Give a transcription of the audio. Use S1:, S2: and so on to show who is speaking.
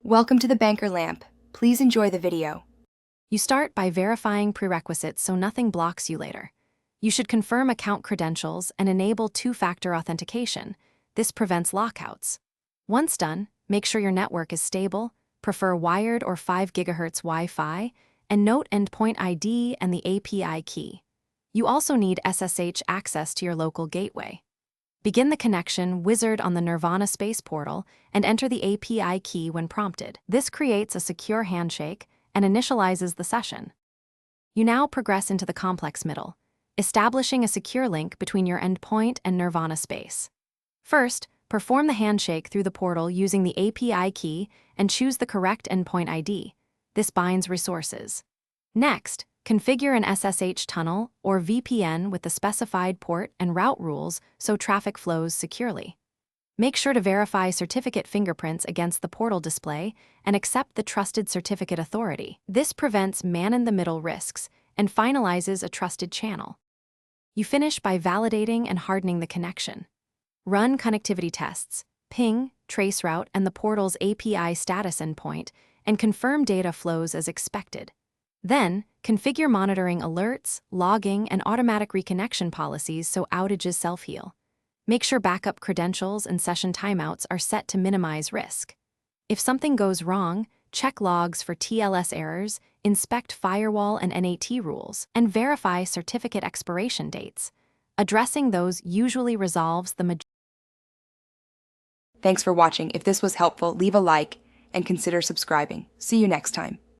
S1: Welcome to the Banker Lamp. Please enjoy the video.
S2: You start by verifying prerequisites so nothing blocks you later. You should confirm account credentials and enable two-factor authentication. This prevents lockouts. Once done, make sure your network is stable, prefer wired or 5 GHz Wi-Fi, and note endpoint ID and the API key. You also need SSH access to your local gateway. Begin the connection wizard on the Nirvana space portal and enter the API key when prompted. This creates a secure handshake and initializes the session. You now progress into the complex middle, establishing a secure link between your endpoint and Nirvana space. First, perform the handshake through the portal using the API key and choose the correct endpoint ID. This binds resources. Next, configure an SSH tunnel or VPN with the specified port and route rules so traffic flows securely. Make sure to verify certificate fingerprints against the portal display and accept the trusted certificate authority. This prevents man-in-the-middle risks and finalizes a trusted channel. You finish by validating and hardening the connection. Run connectivity tests, ping, traceroute, and the portal's API status endpoint, and confirm data flows as expected. Then, configure monitoring alerts, logging, and automatic reconnection policies so outages self-heal. Make sure backup credentials and session timeouts are set to minimize risk. If something goes wrong, check logs for TLS errors, inspect firewall and NAT rules, and verify certificate expiration dates. Addressing those usually resolves the majority.
S1: Thanks for watching. If this was helpful, leave a like and consider subscribing. See you next time.